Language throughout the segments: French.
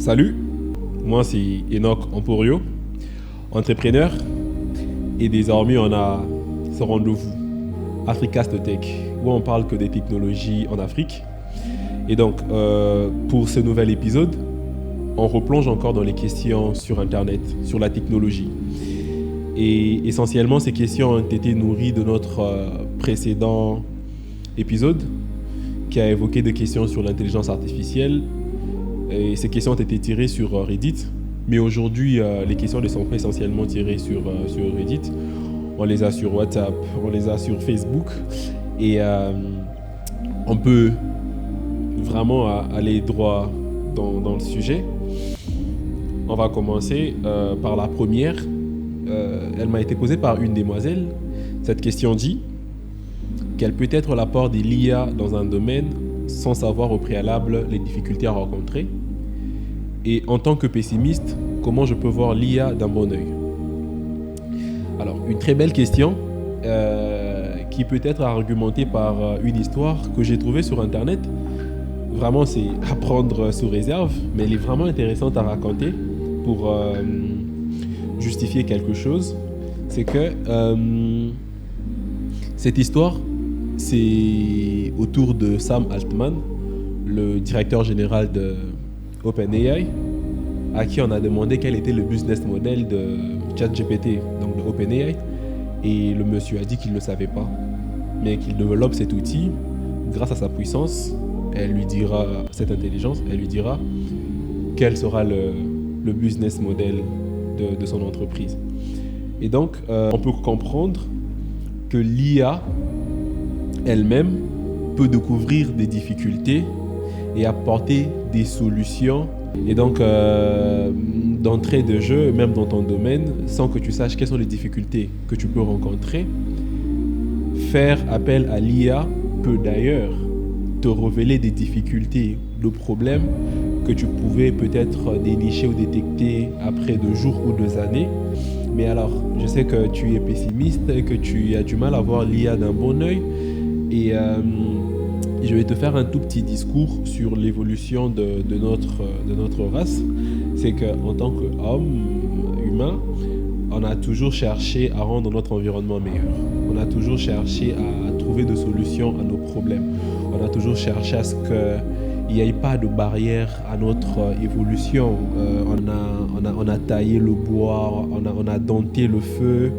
Salut, moi c'est Enoch Emporio, entrepreneur, et désormais on a ce rendez-vous Africast Tech où on parle que des technologies en Afrique. Et donc pour ce nouvel épisode, on replonge encore dans les questions sur Internet, sur la technologie. Et essentiellement ces questions ont été nourries de notre précédent épisode qui a évoqué des questions sur l'intelligence artificielle. Et ces questions ont été tirées sur Reddit. Mais aujourd'hui, les questions ne sont pas essentiellement tirées sur Reddit. On les a sur WhatsApp, on les a sur Facebook. Et on peut vraiment aller droit dans le sujet. On va commencer par la première. Elle m'a été posée par une demoiselle. Cette question dit: quel peut être l'apport de l'IA dans un domaine sans savoir au préalable les difficultés à rencontrer? Et en tant que pessimiste, comment je peux voir l'IA d'un bon œil? Alors, une très belle question qui peut être argumentée par une histoire que j'ai trouvée sur Internet. Vraiment, c'est à prendre sous réserve, mais elle est vraiment intéressante à raconter pour justifier quelque chose. C'est que cette histoire, c'est autour de Sam Altman, le directeur général de OpenAI, à qui on a demandé quel était le business model de ChatGPT, donc de OpenAI, et le monsieur a dit qu'il ne savait pas, mais qu'il développe cet outil grâce à sa puissance. Elle lui dira, cette intelligence, elle lui dira quel sera le business model de son entreprise. Et donc, on peut comprendre que l'IA elle-même peut découvrir des difficultés et apporter des solutions. Et donc, d'entrée de jeu, même dans ton domaine, sans que tu saches quelles sont les difficultés que tu peux rencontrer, faire appel à l'IA peut d'ailleurs te révéler des difficultés, de problèmes que tu pouvais peut-être dénicher ou détecter après 2 jours ou 2 années. Mais alors, je sais que tu es pessimiste, que tu as du mal à voir l'IA d'un bon œil. Et je vais te faire un tout petit discours sur l'évolution de notre race. C'est qu'en tant qu'homme humain, on a toujours cherché à rendre notre environnement meilleur. On a toujours cherché à trouver des solutions à nos problèmes. On a toujours cherché à ce qu'il n'y ait pas de barrière à notre évolution. On a taillé le bois, on a dompté le feu,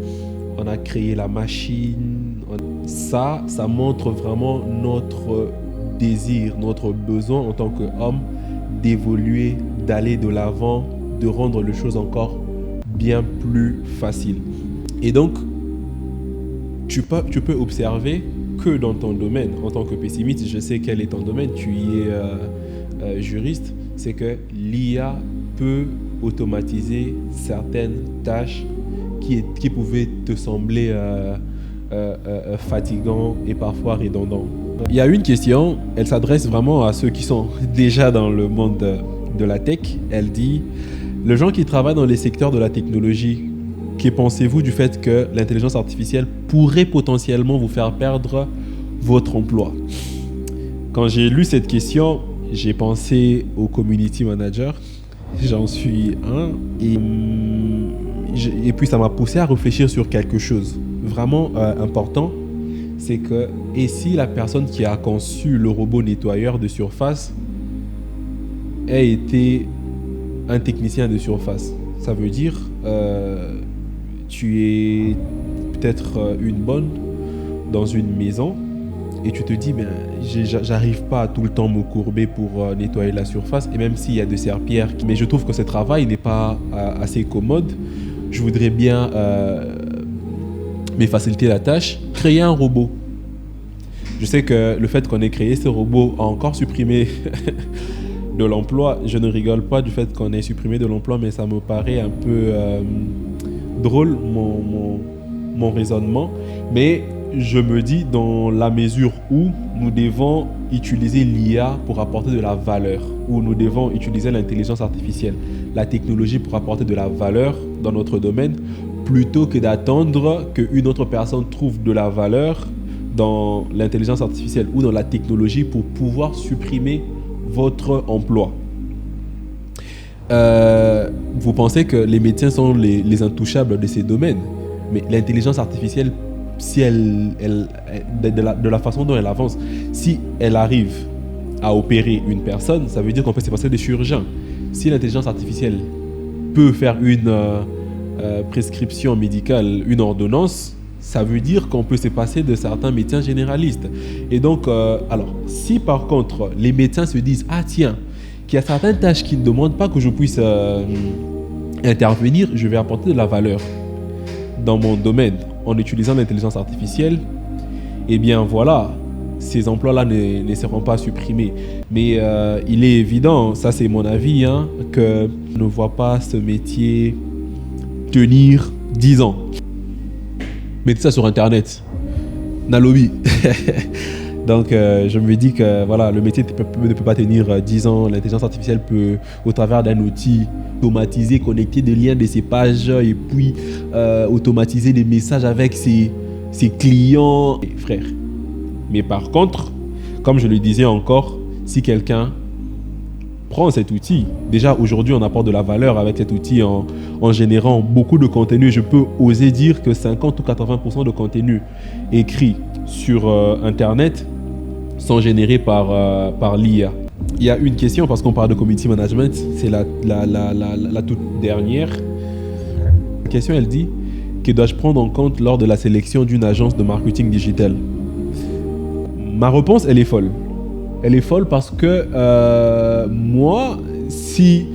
on a créé la machine. Ça montre vraiment notre désir, notre besoin en tant qu'homme d'évoluer, d'aller de l'avant, de rendre les choses encore bien plus faciles. Et donc, tu peux observer que dans ton domaine, en tant que pessimiste, je sais quel est ton domaine, tu y es juriste, c'est que l'IA peut automatiser certaines tâches qui pouvaient te sembler fatigant et parfois redondant. Il y a une question, elle s'adresse vraiment à ceux qui sont déjà dans le monde de la tech. Elle dit: les gens qui travaillent dans les secteurs de la technologie, que pensez-vous du fait que l'intelligence artificielle pourrait potentiellement vous faire perdre votre emploi? Quand j'ai lu cette question, j'ai pensé au community manager. J'en suis un. Et puis ça m'a poussé à réfléchir sur quelque chose vraiment important, c'est que, et si la personne qui a conçu le robot nettoyeur de surface a été un technicien de surface? Ça veut dire tu es peut-être une bonne dans une maison et tu te dis j'arrive pas à tout le temps me courber pour nettoyer la surface, et même s'il y a des serpillères, mais je trouve que ce travail n'est pas assez commode. Je voudrais bien me faciliter la tâche, créer un robot. Je sais que le fait qu'on ait créé ce robot a encore supprimé de l'emploi. Je ne rigole pas du fait qu'on ait supprimé de l'emploi, mais ça me paraît un peu drôle, mon raisonnement. Mais je me dis, dans la mesure où nous devons utiliser l'IA pour apporter de la valeur, où nous devons utiliser l'intelligence artificielle, la technologie pour apporter de la valeur dans notre domaine, plutôt que d'attendre qu'une autre personne trouve de la valeur dans l'intelligence artificielle ou dans la technologie pour pouvoir supprimer votre emploi. vous pensez que les médecins sont les intouchables de ces domaines. Mais l'intelligence artificielle, si de la façon dont elle avance, si elle arrive à opérer une personne, ça veut dire qu'on peut se passer des chirurgiens. Si l'intelligence artificielle peut faire une prescription médicale, une ordonnance, ça veut dire qu'on peut se passer de certains médecins généralistes. Et donc, alors, si par contre, les médecins se disent « Ah tiens, qu'il y a certaines tâches qui ne demandent pas que je puisse intervenir, je vais apporter de la valeur dans mon domaine en utilisant l'intelligence artificielle », eh bien voilà, ces emplois-là ne seront pas supprimés. Mais il est évident, ça c'est mon avis, que je ne vois pas ce métier tenir 10 ans. Mettez ça sur Internet. Nalobi. Donc, je me dis que voilà, le métier ne peut pas tenir 10 ans. L'intelligence artificielle peut, au travers d'un outil, automatiser, connecter des liens de ses pages et puis automatiser des messages avec ses clients. Et frère. Mais par contre, comme je le disais encore, si quelqu'un prend cet outil, déjà aujourd'hui on apporte de la valeur avec cet outil en générant beaucoup de contenu. Je peux oser dire que 50 ou 80% de contenu écrit sur Internet sont générés par l'IA. Il y a une question parce qu'on parle de community management, c'est la toute dernière. La question elle dit: que dois-je prendre en compte lors de la sélection d'une agence de marketing digital? Ma réponse elle est folle. Elle est folle parce que moi, si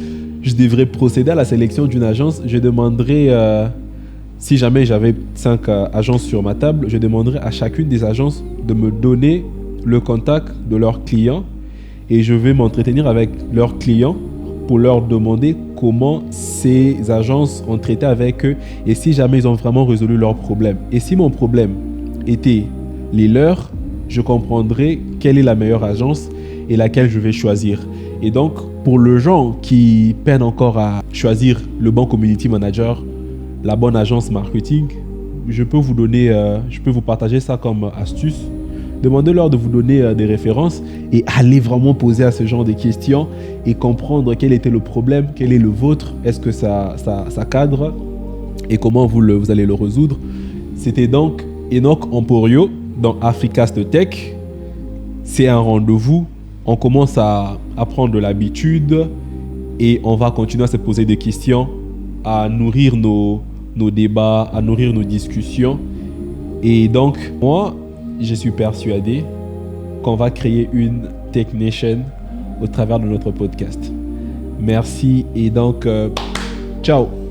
je devrais procéder à la sélection d'une agence, je demanderais, si jamais j'avais 5 agences sur ma table, je demanderais à chacune des agences de me donner le contact de leurs clients et je vais m'entretenir avec leurs clients pour leur demander comment ces agences ont traité avec eux et si jamais ils ont vraiment résolu leurs problèmes. Et si mon problème était les leurs, je comprendrai quelle est la meilleure agence et laquelle je vais choisir. Et donc, pour les gens qui peinent encore à choisir le bon community manager, la bonne agence marketing, je peux vous partager ça comme astuce. Demandez-leur de vous donner des références et allez vraiment poser à ce genre de questions et comprendre quel était le problème, quel est le vôtre, est-ce que ça cadre et comment vous allez le résoudre. C'était donc Enoch Emporio dans Africast Tech. C'est un rendez-vous. On commence à prendre de l'habitude et on va continuer à se poser des questions, à nourrir nos débats, à nourrir nos discussions. Et donc, moi, je suis persuadé qu'on va créer une Tech Nation au travers de notre podcast. Merci et donc, ciao!